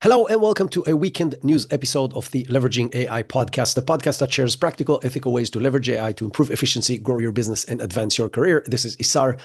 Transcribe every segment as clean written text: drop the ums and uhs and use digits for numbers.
Hello and welcome to a weekend news episode of the Leveraging AI podcast, the podcast that shares practical, ethical ways to leverage AI to improve efficiency, grow your business, and advance your career. This is Isar,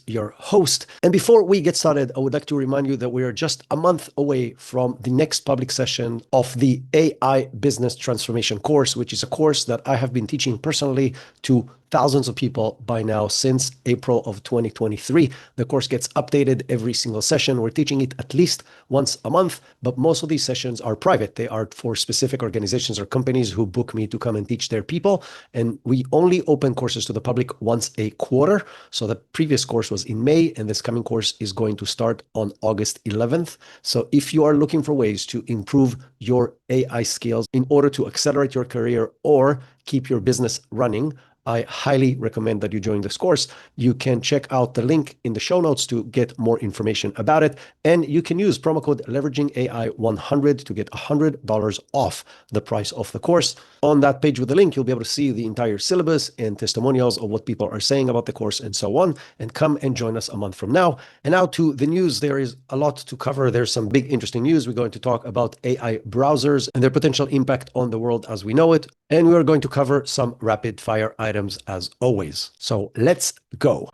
your host. And before we get started, I would like to remind you that we are just a month away from the next public session of the AI Business Transformation course, which is a course that I have been teaching personally to thousands of people by now since April of 2023. The course gets updated every single session. We're teaching it at least once a month, but most of these sessions are private. They are for specific organizations or companies who book me to come and teach their people. And we only open courses to the public once a quarter. So the previous course was in May, and this coming course is going to start on August 11th. So if you are looking for ways to improve your AI skills in order to accelerate your career or keep your business running, I highly recommend that you join this course. You can check out the link in the show notes to get more information about it. And you can use promo code LeveragingAI100 to get $100 off the price of the course. On that page with the link, you'll be able to see the entire syllabus and testimonials of what people are saying about the course and so on. And come and join us a month from now. And now to the news. There is a lot to cover. There's some big interesting news. We're going to talk about AI browsers and their potential impact on the world as we know it. And we are going to cover some rapid fire items as always. So let's go.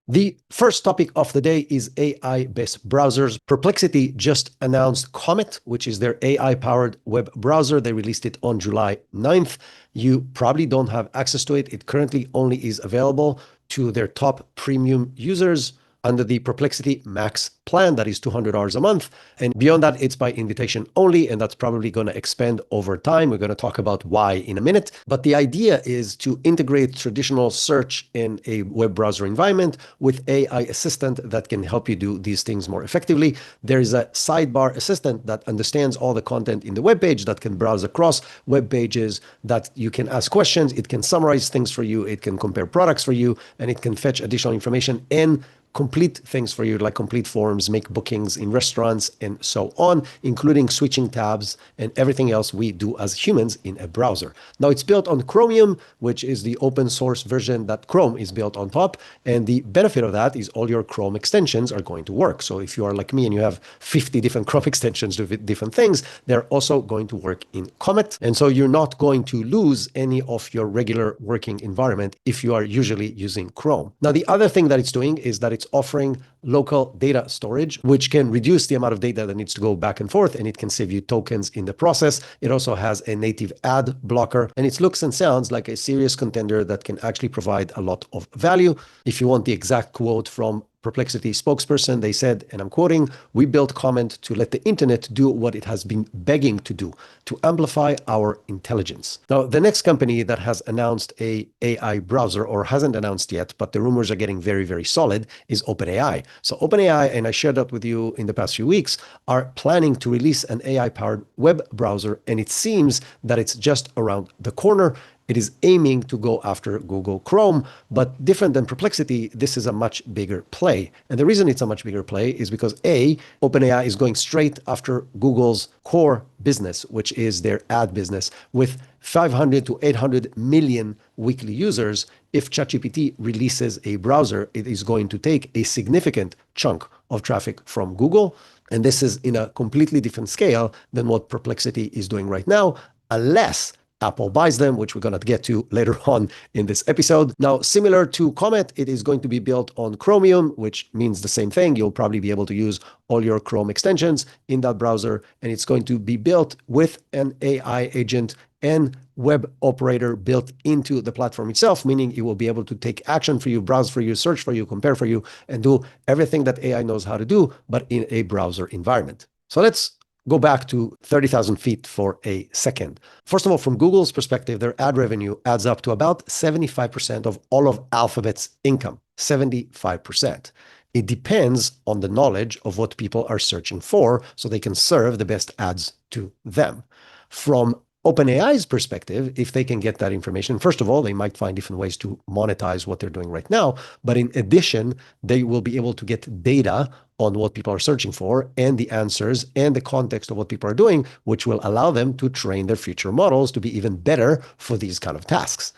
The first topic of the day is AI-based browsers. Perplexity just announced Comet, which is their AI-powered web browser. They released it on July 9th. You probably don't have access to it. It currently only is available to their top premium users under the Perplexity Max plan, that is $200 a month. And beyond that, it's by invitation only, and that's probably going to expand over time. We're going to talk about why in a minute. But the idea is to integrate traditional search in a web browser environment with AI assistant that can help you do these things more effectively. There is a sidebar assistant that understands all the content in the web page, that can browse across web pages, that you can ask questions. It can summarize things for you. It can compare products for you, and it can fetch additional information and complete things for you, like complete forms, make bookings in restaurants, and so on, including switching tabs and everything else we do as humans in a browser. Now, it's built on Chromium, which is the open source version that Chrome is built on top. And the benefit of that is all your Chrome extensions are going to work. So if you are like me and you have 50 different Chrome extensions to different things, they're also going to work in Comet. And so you're not going to lose any of your regular working environment if you are usually using Chrome. Now, the other thing that it's doing is that it's offering local data storage, which can reduce the amount of data that needs to go back and forth, and it can save you tokens in the process. It also has a native ad blocker, and it looks and sounds like a serious contender that can actually provide a lot of value. If you want the exact quote from Perplexity spokesperson, they said, and I'm quoting, "We built Comet to let the internet do what it has been begging to do, to amplify our intelligence." Now, the next company that has announced a AI browser, or hasn't announced yet, but the rumors are getting very, very solid, is OpenAI. So OpenAI, and I shared that with you in the past few weeks, are planning to release an AI-powered web browser, and it seems that it's just around the corner. It is aiming to go after Google Chrome, but different than Perplexity, this is a much bigger play. And the reason it's a much bigger play is because A, OpenAI is going straight after Google's core business, which is their ad business, with 500 to 800 million weekly users. If ChatGPT releases a browser, it is going to take a significant chunk of traffic from Google. And this is in a completely different scale than what Perplexity is doing right now, unless Apple buys them, which we're going to get to later on in this episode. Now, similar to Comet, it is going to be built on Chromium, which means the same thing. You'll probably be able to use all your Chrome extensions in that browser, and it's going to be built with an AI agent and web operator built into the platform itself, meaning it will be able to take action for you, browse for you, search for you, compare for you, and do everything that AI knows how to do, but in a browser environment. So let's go back to 30,000 feet for a second. First of all, from Google's perspective, their ad revenue adds up to about 75% of all of Alphabet's income, 75%. It depends on the knowledge of what people are searching for so they can serve the best ads to them. From OpenAI's perspective, if they can get that information, first of all, they might find different ways to monetize what they're doing right now. But in addition, they will be able to get data on what people are searching for and the answers and the context of what people are doing, which will allow them to train their future models to be even better for these kind of tasks.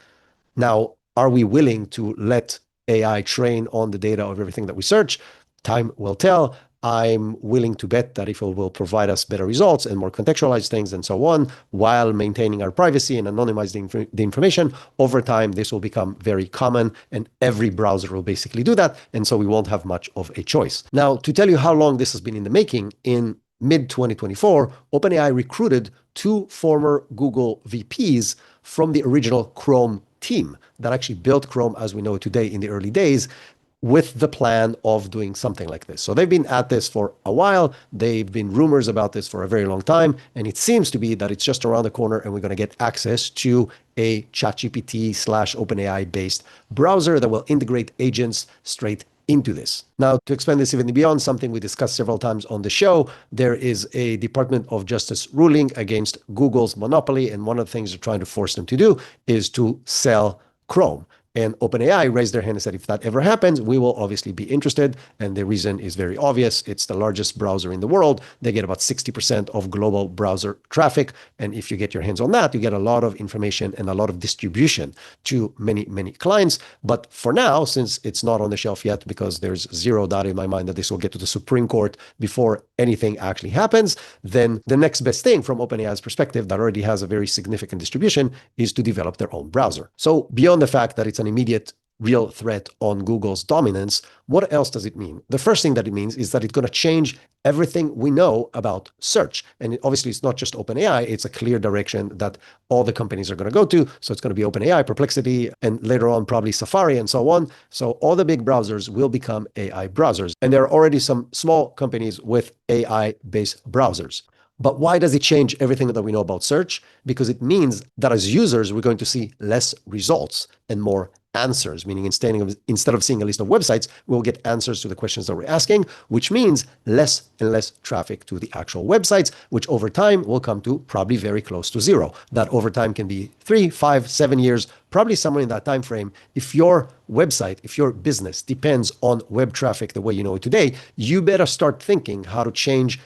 Now, are we willing to let AI train on the data of everything that we search? Time will tell. I'm willing to bet that if it will provide us better results and more contextualized things and so on, while maintaining our privacy and anonymizing the information, over time, this will become very common and every browser will basically do that. And so we won't have much of a choice. Now, to tell you how long this has been in the making, in mid-2024, OpenAI recruited 2 former Google VPs from the original Chrome team that actually built Chrome as we know it today in the early days, with the plan of doing something like this. So they've been at this for a while. They've been rumors about this for a very long time. And it seems to be that it's just around the corner and we're going to get access to a ChatGPT/OpenAI based browser that will integrate agents straight into this. Now, to expand this even beyond, something we discussed several times on the show, there is a Department of Justice ruling against Google's monopoly. And one of the things they're trying to force them to do is to sell Chrome. And OpenAI raised their hand and said, if that ever happens, we will obviously be interested. And the reason is very obvious. It's the largest browser in the world. They get about 60% of global browser traffic. And if you get your hands on that, you get a lot of information and a lot of distribution to many, many clients. But for now, since it's not on the shelf yet, because there's zero doubt in my mind that this will get to the Supreme Court before anything actually happens, then the next best thing from OpenAI's perspective that already has a very significant distribution is to develop their own browser. So beyond the fact that it's an immediate real threat on Google's dominance, what else does it mean? The first thing that it means is that it's going to change everything we know about search. And obviously, it's not just OpenAI, it's a clear direction that all the companies are going to go to. So it's going to be OpenAI, Perplexity, and later on, probably Safari and so on. So all the big browsers will become AI browsers. And there are already some small companies with AI-based browsers. But why does it change everything that we know about search? Because it means that as users, we're going to see less results and more answers, meaning instead of seeing a list of websites, we'll get answers to the questions that we're asking, which means less and less traffic to the actual websites, which over time will come to probably very close to zero. That over time can be 3, 5, 7 years, probably somewhere in that time frame. If your website, if your business depends on web traffic the way you know it today, you better start thinking how to change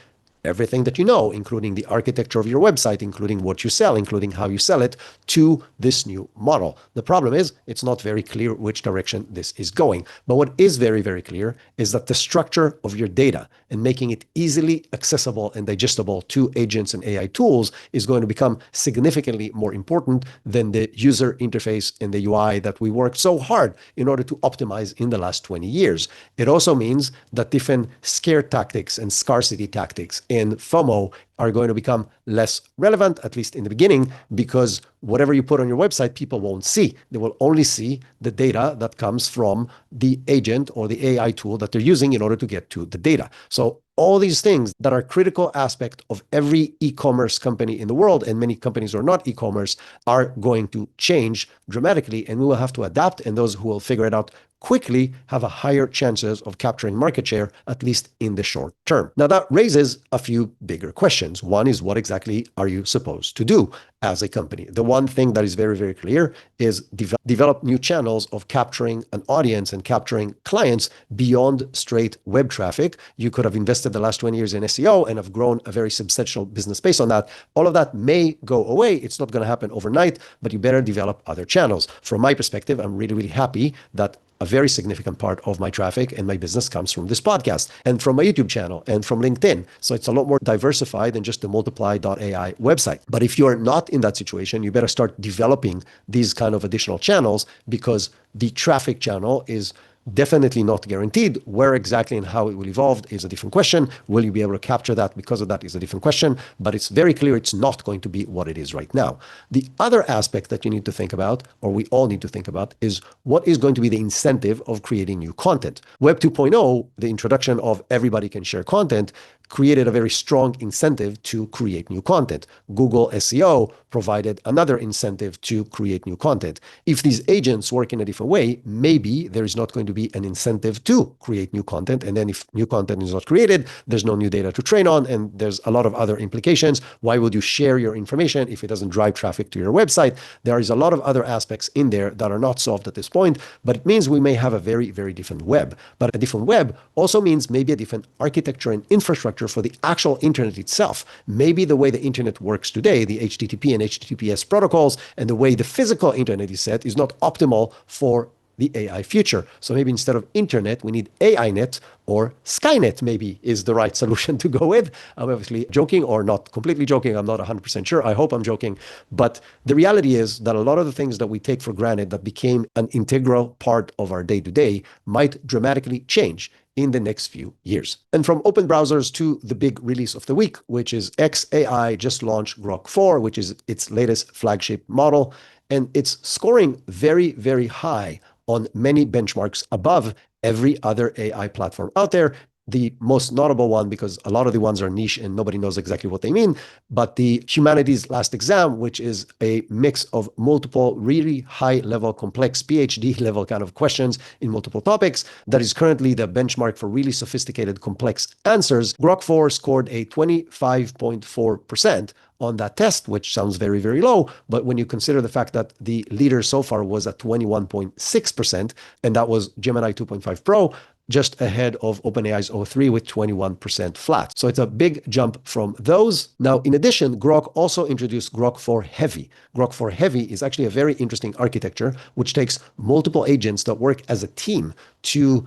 everything that you know, including the architecture of your website, including what you sell, including how you sell it, to this new model. The problem is it's not very clear which direction this is going. But what is very, very clear is that the structure of your data and making it easily accessible and digestible to agents and AI tools is going to become significantly more important than the user interface and the UI that we worked so hard in order to optimize in the last 20 years. It also means that different scare tactics and scarcity tactics and FOMO are going to become less relevant, at least in the beginning, because whatever you put on your website, people won't see. They will only see the data that comes from the agent or the AI tool that they're using in order to get to the data. So all these things that are critical aspect of every e-commerce company in the world, and many companies who are not e-commerce, are going to change dramatically, and we will have to adapt, and those who will figure it out quickly have a higher chances of capturing market share, at least in the short term. Now, that raises a few bigger questions. One is, what exactly are you supposed to do as a company? The one thing that is very, very clear is develop new channels of capturing an audience and capturing clients beyond straight web traffic. You could have invested the last 20 years in SEO and have grown a very substantial business based on that. All of that may go away. It's not going to happen overnight, but you better develop other channels. From my perspective, I'm really, really happy that a very significant part of my traffic and my business comes from this podcast and from my YouTube channel and from LinkedIn. So it's a lot more diversified than just the multiply.ai website. But if you're not in that situation, you better start developing these kind of additional channels, because the traffic channel is definitely not guaranteed. Where exactly and how it will evolve is a different question. Will you be able to capture that because of that is a different question, but it's very clear it's not going to be what it is right now. The other aspect that you need to think about, or we all need to think about, is what is going to be the incentive of creating new content. Web 2.0, the introduction of everybody can share content, created a very strong incentive to create new content. Google SEO provided another incentive to create new content. If these agents work in a different way, maybe there is not going to be an incentive to create new content. And then if new content is not created, there's no new data to train on, and there's a lot of other implications. Why would you share your information if it doesn't drive traffic to your website? There is a lot of other aspects in there that are not solved at this point, but it means we may have a very, very different web. But a different web also means maybe a different architecture and infrastructure for the actual internet itself. Maybe the way the internet works today, the HTTP and HTTPS protocols, and the way the physical internet is set is not optimal for the AI future. So maybe instead of internet, we need AInet, or Skynet maybe is the right solution to go with. I'm obviously joking, or not completely joking. I'm not 100% sure. I hope I'm joking. But the reality is that a lot of the things that we take for granted that became an integral part of our day-to-day might dramatically change in the next few years. And from open browsers to the big release of the week, which is xAI just launched Grok 4, which is its latest flagship model. And it's scoring very, very high on many benchmarks above every other AI platform out there. The most notable one, because a lot of the ones are niche and nobody knows exactly what they mean, but the Humanities Last Exam, which is a mix of multiple really high-level, complex PhD-level kind of questions in multiple topics, that is currently the benchmark for really sophisticated, complex answers. Grok 4 scored a 25.4% on that test, which sounds very, very low. But when you consider the fact that the leader so far was at 21.6%, and that was Gemini 2.5 Pro, just ahead of OpenAI's O3 with 21% flat. So it's a big jump from those. Now, in addition, Grok also introduced Grok 4 Heavy. Grok 4 Heavy is actually a very interesting architecture, which takes multiple agents that work as a team to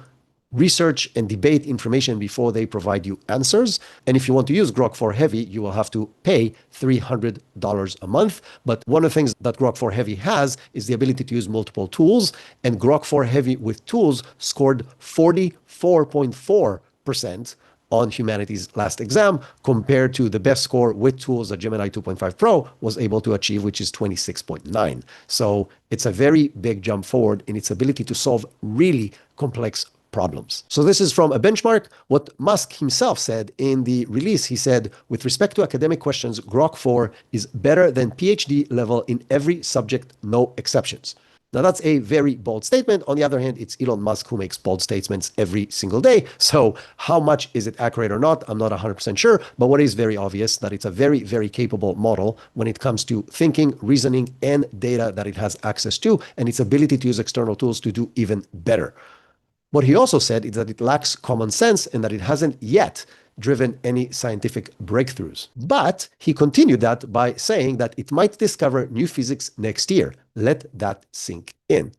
research and debate information before they provide you answers. And if you want to use Grok 4 Heavy, you will have to pay $300 a month. But one of the things that Grok 4 Heavy has is the ability to use multiple tools. And Grok 4 Heavy with tools scored 44.4% on Humanities Last Exam, compared to the best score with tools that Gemini 2.5 Pro was able to achieve, which is 26.9. So it's a very big jump forward in its ability to solve really complex problems. So this is from a benchmark. What Musk himself said in the release, he said, with respect to academic questions, Grok 4 is better than PhD level in every subject, no exceptions. Now, that's a very bold statement. On the other hand, it's Elon Musk who makes bold statements every single day. So how much is it accurate or not? I'm not 100% sure. But what is very obvious, that it's a very, very capable model when it comes to thinking, reasoning, and data that it has access to, and its ability to use external tools to do even better. What he also said is that it lacks common sense and that it hasn't yet driven any scientific breakthroughs. But he continued that by saying that it might discover new physics next year. Let that sink in.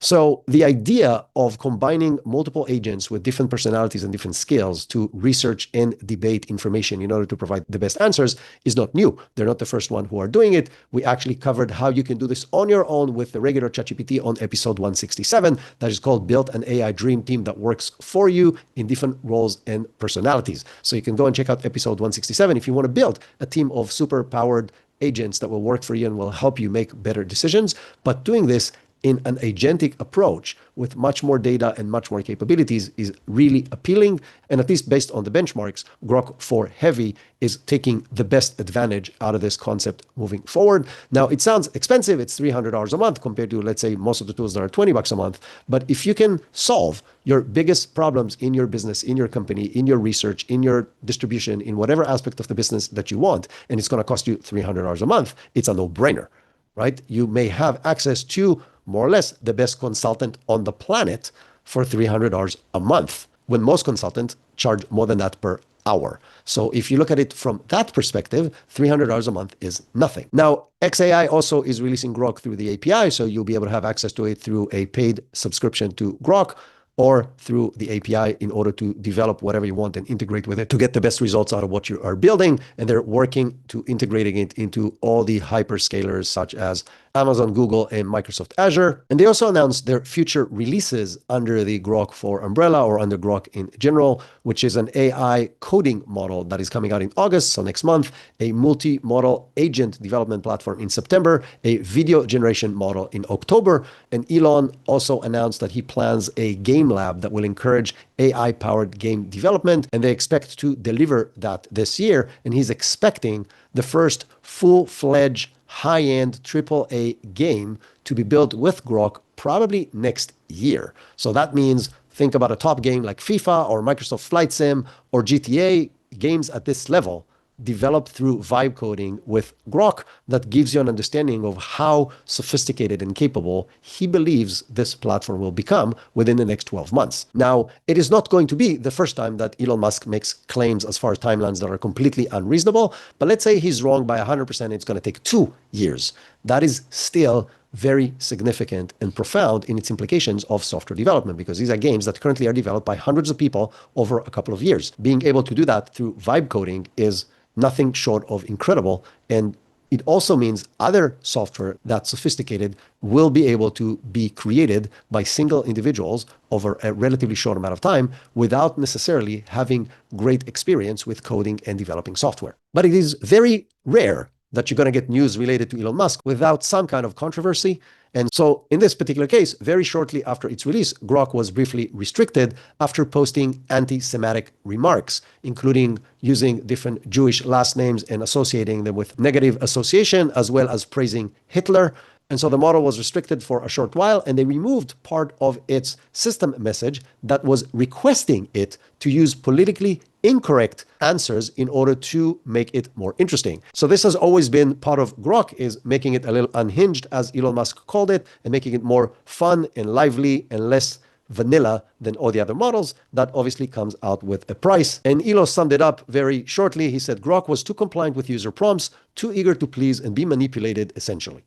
So the idea of combining multiple agents with different personalities and different skills to research and debate information in order to provide the best answers is not new. They're not the first one who are doing it. We actually covered how you can do this on your own with the regular ChatGPT on episode 167. That is called Build an AI Dream Team that works for you in different roles and personalities. So you can go and check out episode 167 if you want to build a team of super powered agents that will work for you and will help you make better decisions. But doing this in an agentic approach with much more data and much more capabilities is really appealing. And at least based on the benchmarks, Grok 4 Heavy is taking the best advantage out of this concept moving forward. Now, it sounds expensive. It's $300 a month compared to, let's say, most of the tools that are $20 a month. But if you can solve your biggest problems in your business, in your company, in your research, in your distribution, in whatever aspect of the business that you want, and it's going to cost you $300 a month, it's a no-brainer, right? You may have access to more or less the best consultant on the planet for $300 a month, when most consultants charge more than that per hour. So if you look at it from that perspective, $300 a month is nothing. Now, xAI also is releasing Grok through the API, so you'll be able to have access to it through a paid subscription to Grok, or through the API in order to develop whatever you want and integrate with it to get the best results out of what you are building. And they're working to integrating it into all the hyperscalers such as Amazon, Google, and Microsoft Azure. And they also announced their future releases under the Grok 4 umbrella, or under Grok in general, which is an AI coding model that is coming out in August, so next month, a multi-model agent development platform in September, a video generation model in October. And Elon also announced that he plans a game lab that will encourage AI-powered game development, and they expect to deliver that this year. And he's expecting the first full-fledged high-end AAA game to be built with Grok probably next year. So that means think about a top game like FIFA or Microsoft Flight Sim or GTA. Games at this level developed through vibe coding with Grok that gives you an understanding of how sophisticated and capable he believes this platform will become within the next 12 months. Now, it is not going to be the first time that Elon Musk makes claims as far as timelines that are completely unreasonable, but let's say he's wrong by 100%, it's going to take 2 years. That is still very significant and profound in its implications of software development, because these are games that currently are developed by hundreds of people over a couple of years. Being able to do that through vibe coding is nothing short of incredible. And it also means other software that's sophisticated will be able to be created by single individuals over a relatively short amount of time without necessarily having great experience with coding and developing software. But it is very rare that you're going to get news related to Elon Musk without some kind of controversy. And so in this particular case, very shortly after its release, Grok was briefly restricted after posting anti-Semitic remarks, including using different Jewish last names and associating them with negative association, as well as praising Hitler. And so the model was restricted for a short while, and they removed part of its system message that was requesting it to use politically incorrect answers in order to make it more interesting. So this has always been part of Grok, is making it a little unhinged, as Elon Musk called it, and making it more fun and lively and less vanilla than all the other models. That obviously comes out with a price. And Elon summed it up very shortly. He said, Grok was too compliant with user prompts, too eager to please and be manipulated, essentially.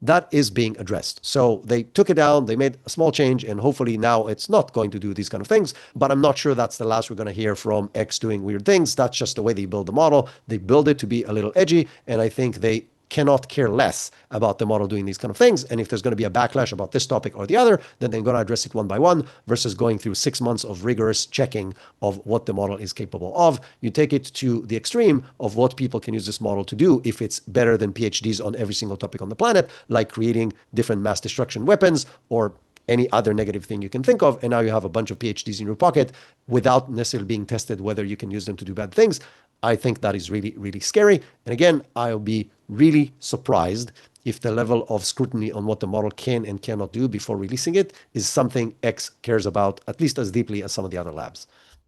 That is being addressed. So they took it down, they made a small change, and hopefully now it's not going to do these kind of things. But I'm not sure that's the last we're going to hear from X doing weird things. That's just the way they build the model. They build it to be a little edgy, and I think they cannot care less about the model doing these kind of things. And if there's going to be a backlash about this topic or the other, then they're going to address it one by one versus going through 6 months of rigorous checking of what the model is capable of. You take it to the extreme of what people can use this model to do if it's better than PhDs on every single topic on the planet, like creating different mass destruction weapons or any other negative thing you can think of. And now you have a bunch of PhDs in your pocket without necessarily being tested whether you can use them to do bad things. I think that is really, really scary. And again, I'll be really surprised if the level of scrutiny on what the model can and cannot do before releasing it is something X cares about at least as deeply as some of the other labs.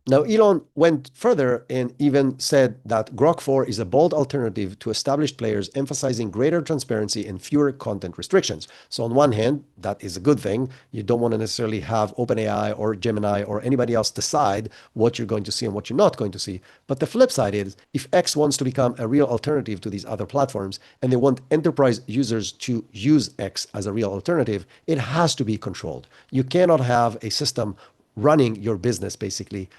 Now, Elon went further and even said that Grok 4 is a bold alternative to established players, emphasizing greater transparency and fewer content restrictions. So on one hand, that is a good thing. You don't want to necessarily have OpenAI or Gemini or anybody else decide what you're going to see and what you're not going to see. But the flip side is, if X wants to become a real alternative to these other platforms and they want enterprise users to use X as a real alternative, it has to be controlled. You cannot have a system running your business, basically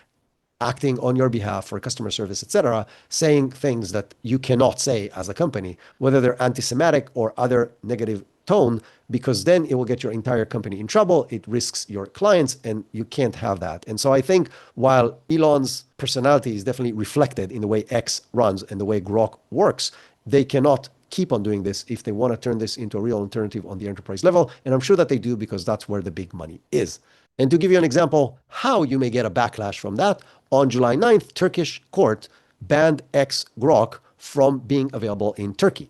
acting on your behalf for customer service, etc., saying things that you cannot say as a company, whether they're anti-Semitic or other negative tone, because then it will get your entire company in trouble. It risks your clients, and you can't have that. And so I think while Elon's personality is definitely reflected in the way X runs and the way Grok works, they cannot keep on doing this if they want to turn this into a real alternative on the enterprise level. And I'm sure that they do, because that's where the big money is. And to give you an example how you may get a backlash from that, on July 9th, Turkish court banned X Grok from being available in Turkey.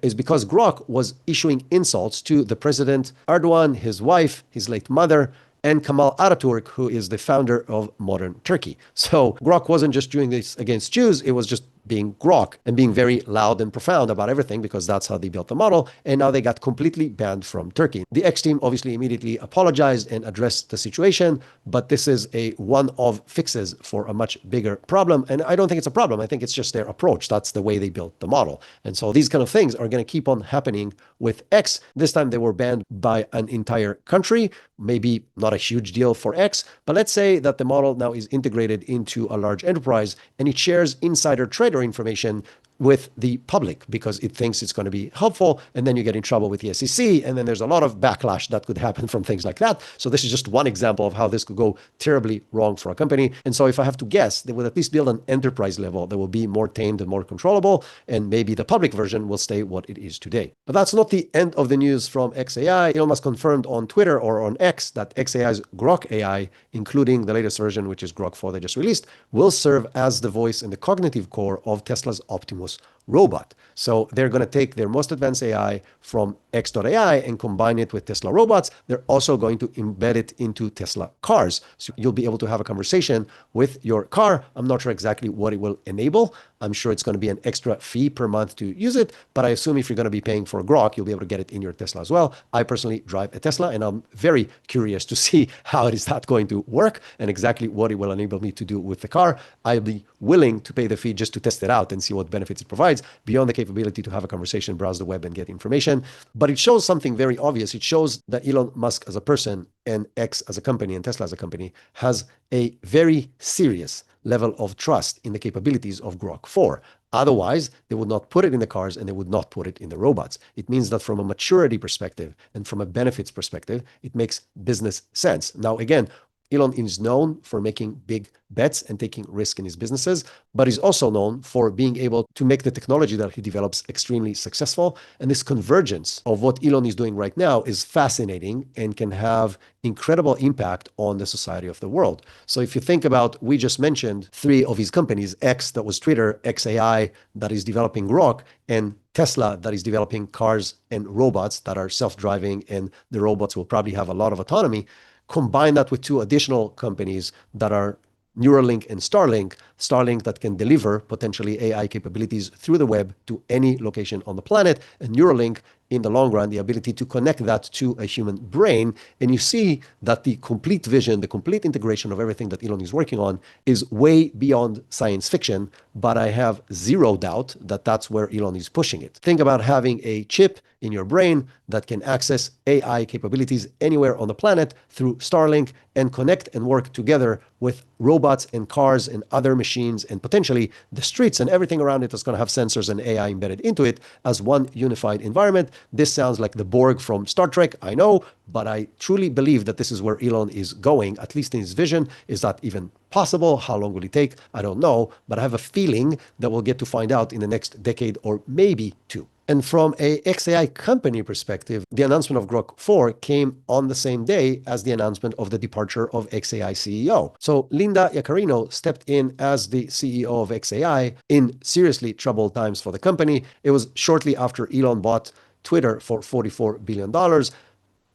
It's because Grok was issuing insults to the president Erdogan, his wife, his late mother, and Kemal Ataturk, who is the founder of modern Turkey. So Grok wasn't just doing this against Jews, it was just being Grok and being very loud and profound about everything, because that's how they built the model. And now they got completely banned from Turkey. The X team obviously immediately apologized and addressed the situation, but this is a one-off fixes for a much bigger problem. And I don't think it's a problem. I think it's just their approach. That's the way they built the model. And so these kind of things are going to keep on happening with X. This time they were banned by an entire country, maybe not a huge deal for X, but let's say that the model now is integrated into a large enterprise and it shares insider trader information with the public because it thinks it's going to be helpful, and then you get in trouble with the SEC, and then there's a lot of backlash that could happen from things like that. So this is just one example of how this could go terribly wrong for a company. And so if I have to guess, they will at least build an enterprise level that will be more tamed and more controllable, and maybe the public version will stay what it is today. But that's not the end of the news from XAI. Elon Musk confirmed on Twitter or on X that XAI's Grok AI, including the latest version, which is Grok 4 they just released, will serve as the voice and the cognitive core of Tesla's Optimus robot. So they're going to take their most advanced AI from X.AI and combine it with Tesla robots. They're also going to embed it into Tesla cars. So you'll be able to have a conversation with your car. I'm not sure exactly what it will enable. I'm sure it's going to be an extra fee per month to use it, but I assume if you're going to be paying for Grok, you'll be able to get it in your Tesla as well. I personally drive a Tesla, and I'm very curious to see how it is that going to work and exactly what it will enable me to do with the car. I'll be willing to pay the fee just to test it out and see what benefits it provides beyond the capability to have a conversation, browse the web, and get information. But But it shows something very obvious. It shows that Elon Musk as a person and X as a company and Tesla as a company has a very serious level of trust in the capabilities of Grok 4. Otherwise, they would not put it in the cars and they would not put it in the robots. It means that from a maturity perspective and from a benefits perspective, it makes business sense. Now, again, Elon is known for making big bets and taking risk in his businesses, but he's also known for being able to make the technology that he develops extremely successful. And this convergence of what Elon is doing right now is fascinating and can have incredible impact on the society of the world. So if you think about, we just mentioned three of his companies, X, that was Twitter, XAI, that is developing Grok, and Tesla, that is developing cars and robots that are self-driving, and the robots will probably have a lot of autonomy. Combine that with two additional companies that are Neuralink and Starlink that can deliver potentially AI capabilities through the web to any location on the planet, and Neuralink, in the long run, the ability to connect that to a human brain. And you see that the complete vision, the complete integration of everything that Elon is working on is way beyond science fiction, but I have zero doubt that that's where Elon is pushing it. Think about having a chip in your brain that can access AI capabilities anywhere on the planet through Starlink and connect and work together with robots and cars and other machines and potentially the streets and everything around it that's going to have sensors and AI embedded into it as one unified environment. This sounds like the Borg from Star Trek, I know, but I truly believe that this is where Elon is going, at least in his vision. Is that even possible? How long will it take? I don't know, but I have a feeling that we'll get to find out in the next decade or maybe two. And from a XAI company perspective, the announcement of Grok 4 came on the same day as the announcement of the departure of XAI CEO. So Linda Yaccarino stepped in as the CEO of XAI in seriously troubled times for the company. It was shortly after Elon bought Twitter for $44 billion.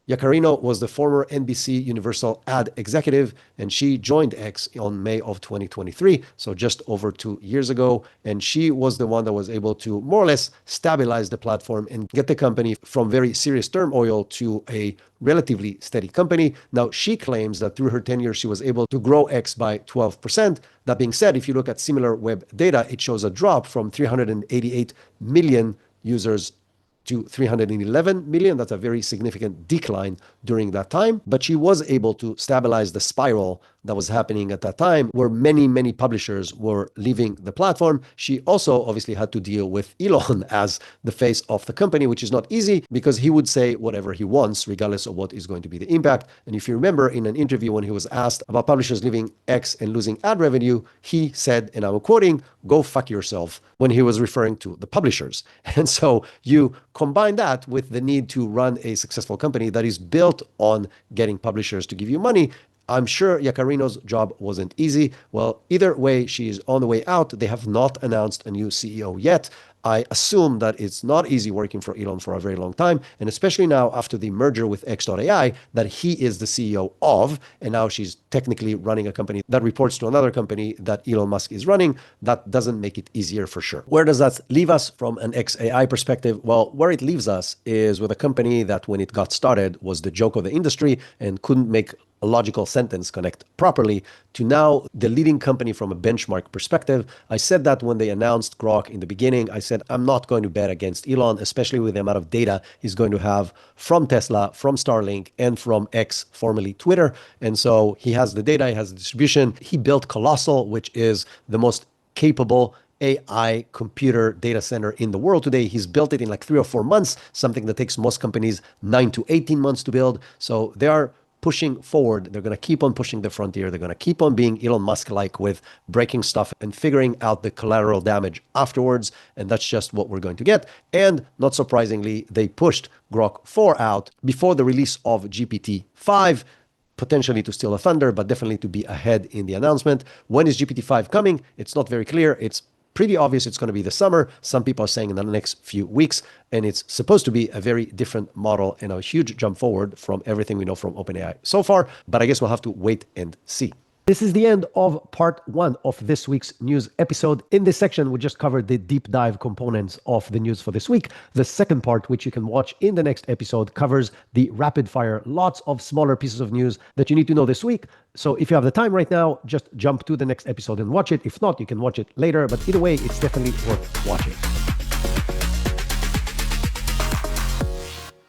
Yaccarino was the former NBC Universal ad executive, and she joined X on May of 2023, so just over 2 years ago. And she was the one that was able to more or less stabilize the platform and get the company from very serious turmoil to a relatively steady company. Now, she claims that through her tenure, she was able to grow X by 12%. That being said, if you look at similar web data, it shows a drop from 388 million users to 311 million. That's a very significant decline during that time. But she was able to stabilize the spiral that was happening at that time, where many, many publishers were leaving the platform. She also obviously had to deal with Elon as the face of the company, which is not easy because he would say whatever he wants, regardless of what is going to be the impact. And if you remember in an interview when he was asked about publishers leaving X and losing ad revenue, he said, and I'm quoting, "Go fuck yourself," when he was referring to the publishers. And so you combine that with the need to run a successful company that is built on getting publishers to give you money. I'm sure Yaccarino's job wasn't easy. Well, either way, she is on the way out. They have not announced a new CEO yet. I assume that it's not easy working for Elon for a very long time, and especially now after the merger with X.AI that he is the CEO of, and now she's technically running a company that reports to another company that Elon Musk is running. That doesn't make it easier for sure. Where does that leave us from an XAI perspective? Well, where it leaves us is with a company that when it got started was the joke of the industry and couldn't make a logical sentence connect properly, to now the leading company from a benchmark perspective. I said that when they announced Grok in the beginning. I said, I'm not going to bet against Elon, especially with the amount of data he's going to have from Tesla, from Starlink, and from X, formerly Twitter. And so he has the data, he has the distribution. He built Colossal, which is the most capable AI computer data center in the world today. He's built it in like 3 or 4 months, something that takes most companies 9 to 18 months to build. So they are pushing forward. They're going to keep on pushing the frontier. They're going to keep on being Elon Musk-like with breaking stuff and figuring out the collateral damage afterwards. And that's just what we're going to get. And not surprisingly, they pushed Grok 4 out before the release of GPT-5, potentially to steal a thunder, but definitely to be ahead in the announcement. When is GPT-5 coming? It's not very clear. It's pretty obvious it's going to be the summer. Some people are saying in the next few weeks, and it's supposed to be a very different model and a huge jump forward from everything we know from OpenAI so far. But I guess we'll have to wait and see. This is the end of part 1 of this week's news episode. In this section, we just covered the deep dive components of the news for this week. The second part, which you can watch in the next episode, covers the rapid fire, lots of smaller pieces of news that you need to know this week. So if you have the time right now, just jump to the next episode and watch it. If not, you can watch it later. But either way, it's definitely worth watching.